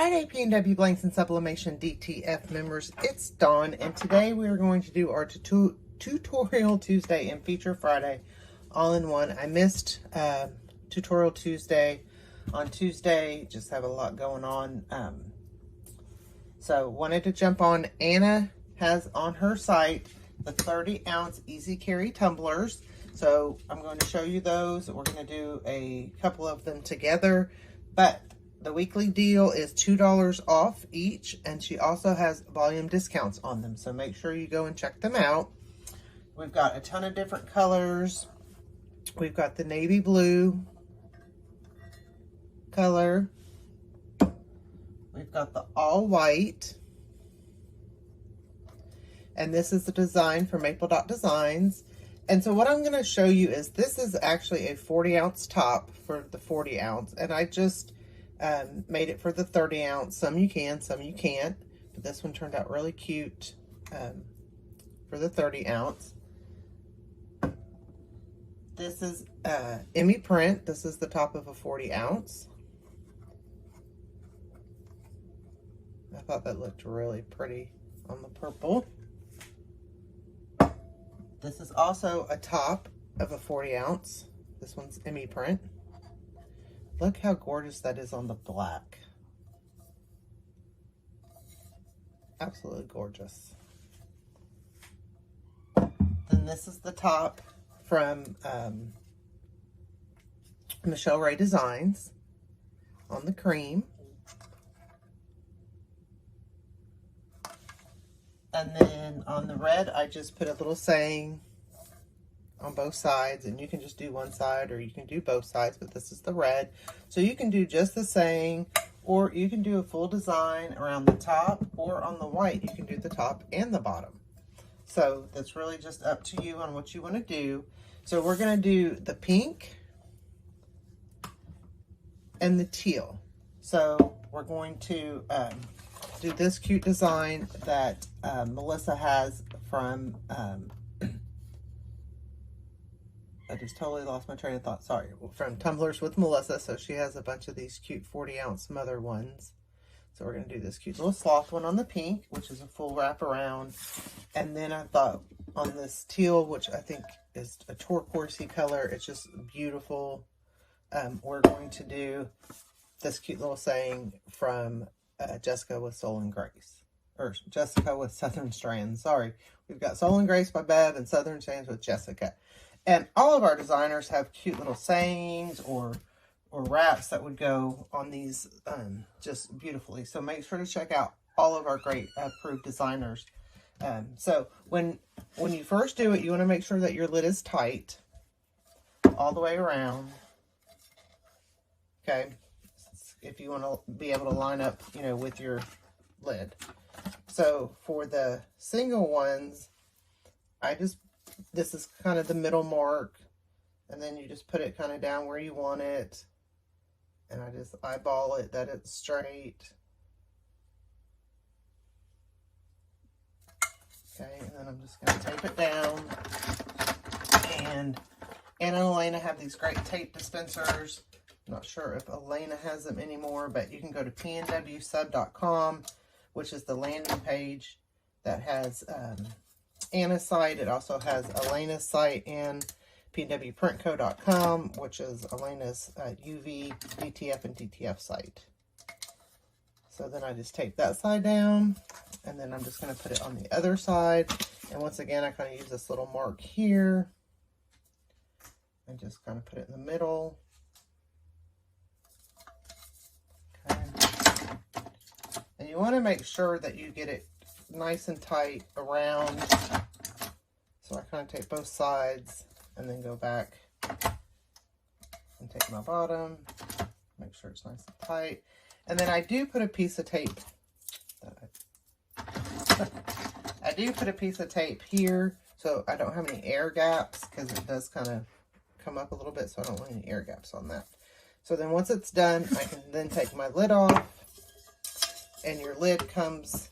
Friday, P&W Blanks and Sublimation DTF members. It's Dawn, and today we are going to do our Tutorial Tuesday and Feature Friday all in one. I missed Tutorial Tuesday on Tuesday, just have a lot going on. So wanted to jump on. Anna has on her site the 30-ounce Easy Carry Tumblers. So I'm going to show you those. We're going to do a couple of them together, but the weekly deal is $2 off each, and she also has volume discounts on them. So make sure you go and check them out. We've got a ton of different colors. We've got the navy blue color. We've got the all white. And this is the design from Maple Dot Designs. And so what I'm going to show you is this is actually a 40-ounce top for the 40-ounce. And I just made it for the 30-ounce. Some you can, some you can't. But this one turned out really cute for the 30-ounce. This is Emmy print. This is the top of a 40-ounce. I thought that looked really pretty on the purple. This is also a top of a 40-ounce. This one's Emmy print. Look how gorgeous that is on the black. Absolutely gorgeous. Then this is the top from Michelle Ray Designs on the cream. And then on the red, I just put a little saying on both sides, and you can just do one side or you can do both sides, but this is the red. So you can do just the saying, or you can do a full design around the top, or on the white, you can do the top and the bottom. So that's really just up to you on what you want to do. So we're going to do the pink and the teal. So we're going to do this cute design that Melissa has from, I just totally lost my train of thought, sorry, from Tumblers with Melissa. So she has a bunch of these cute 40-ounce mother ones. So we're going to do this cute little sloth one on the pink, which is a full wrap around. And then I thought on this teal, which I think is a turquoisey color, it's just beautiful. We're going to do this cute little saying from Jessica with Soul and Grace, or Jessica with Southern Strands. Sorry, we've got Soul and Grace by Bev and Southern Strands with Jessica. And all of our designers have cute little sayings or wraps that would go on these just beautifully. So make sure to check out all of our great approved designers. So when you first do it, you want to make sure that your lid is tight all the way around. Okay. If you want to be able to line up, you know, with your lid. So for the single ones, this is kind of the middle mark, and then you just put it kind of down where you want it, and I just eyeball it that it's straight. Okay, and then I'm just going to tape it down. And Anna and Elena have these great tape dispensers. I'm not sure if Elena has them anymore, but you can go to pnwsub.com, which is the landing page that has Anna's site. It also has Elena's site, and pnwprintco.com, which is Elena's UV, DTF, and DTF site. So then I just tape that side down, and then I'm just going to put it on the other side. And once again, I kind of use this little mark here and just kind of put it in the middle. Okay. And you want to make sure that you get it nice and tight around. So I kind of take both sides and then go back and take my bottom, make sure it's nice and tight. And then I do put a piece of tape. I do put a piece of tape here so I don't have any air gaps, because it does kind of come up a little bit, so I don't want any air gaps on that. So then once it's done, I can then take my lid off, and your lid comes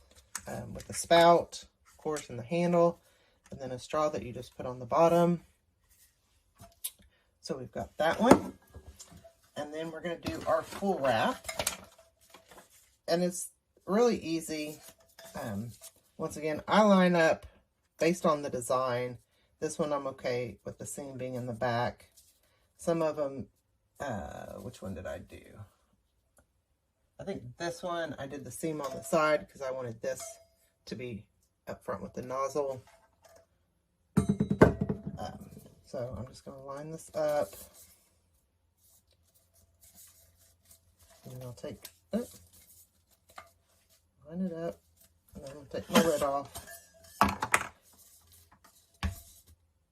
with the spout, of course, and the handle, and then a straw that you just put on the bottom. So we've got that one. And then we're going to do our full wrap. and it's really easy. Once again, I line up based on the design. This one I'm okay with the seam being in the back. Some of them, which one did I do? I think this one, I did the seam on the side because I wanted this to be up front with the nozzle. So I'm just going to line this up. And I'll take it, line it up, and then I'll take my lid off.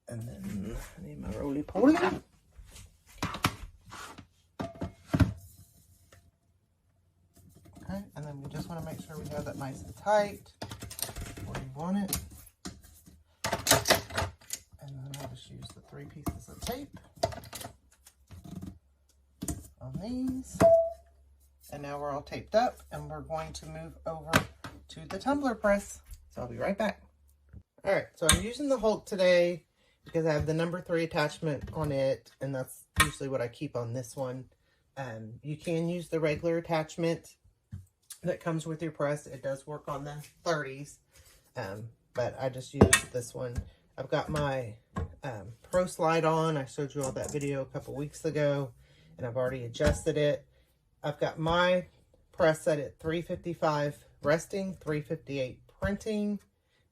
And then I need my roly-poly. Okay, and then we just want to make sure we have that nice and tight where you want it. And then I'll just use the 3 pieces of tape on these. And now we're all taped up, and we're going to move over to the tumbler press. So I'll be right back. All right, so I'm using the Hulk today because I have the number 3 attachment on it, and that's usually what I keep on this one. You can use the regular attachment that comes with your press. It does work on the 30s, but I just use this one. I've got my Pro Slide on. I showed you all that video a couple weeks ago, and I've already adjusted it. I've got my press set at 355 resting, 358 printing,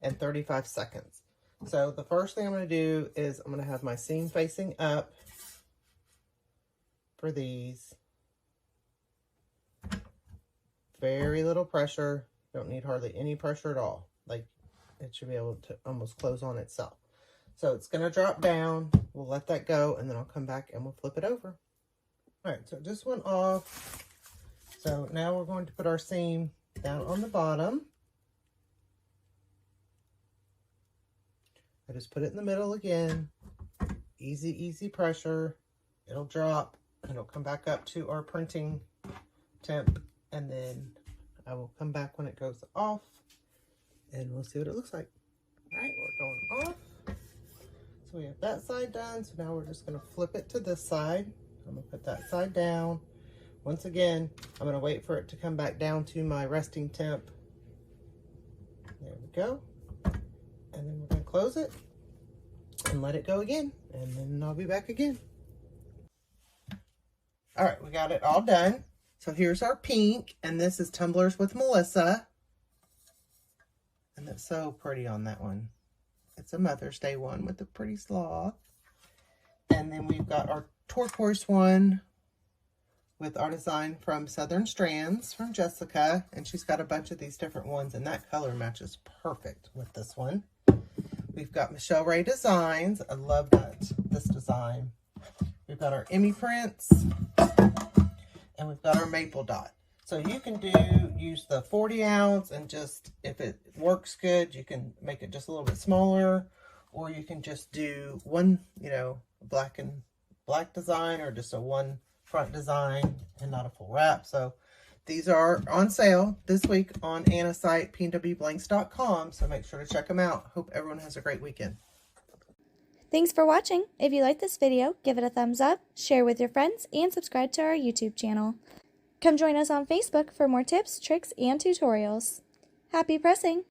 and 35 seconds. So the first thing I'm going to do is I'm going to have my seam facing up for these. Very little pressure. Don't need hardly any pressure at all. Like, it should be able to almost close on itself. So it's going to drop down. We'll let that go, and then I'll come back and we'll flip it over. All right, so it just went off. So now we're going to put our seam down on the bottom. I just put it in the middle again. Easy, easy pressure. It'll drop, and it'll come back up to our printing temp, and then I will come back when it goes off, and we'll see what it looks like. All right, we're going off. So we have that side done, so now we're just going to flip it to this side. I'm going to put that side down. Once again, I'm going to wait for it to come back down to my resting temp. There we go. And then we're going to close it and let it go again. And then I'll be back again. All right, we got it all done. So here's our pink, and this is Tumblers with Melissa. And it's so pretty on that one. It's a Mother's Day one with a pretty sloth. And then we've got our turquoise one with our design from Southern Strands from Jessica. And she's got a bunch of these different ones, and that color matches perfect with this one. We've got Michelle Ray Designs. I love this design. We've got our Emmy prints, and we've got our maple dot. So you can use the 40 ounce, and just, if it works good, you can make it just a little bit smaller, or you can just do one, black and black design, or just a one front design and not a full wrap. So these are on sale this week on Anna's site, pnwblanks.com. So make sure to check them out. Hope everyone has a great weekend. Thanks for watching. If you like this video, give it a thumbs up, share with your friends, and subscribe to our YouTube channel. Come join us on Facebook for more tips, tricks, and tutorials. Happy pressing!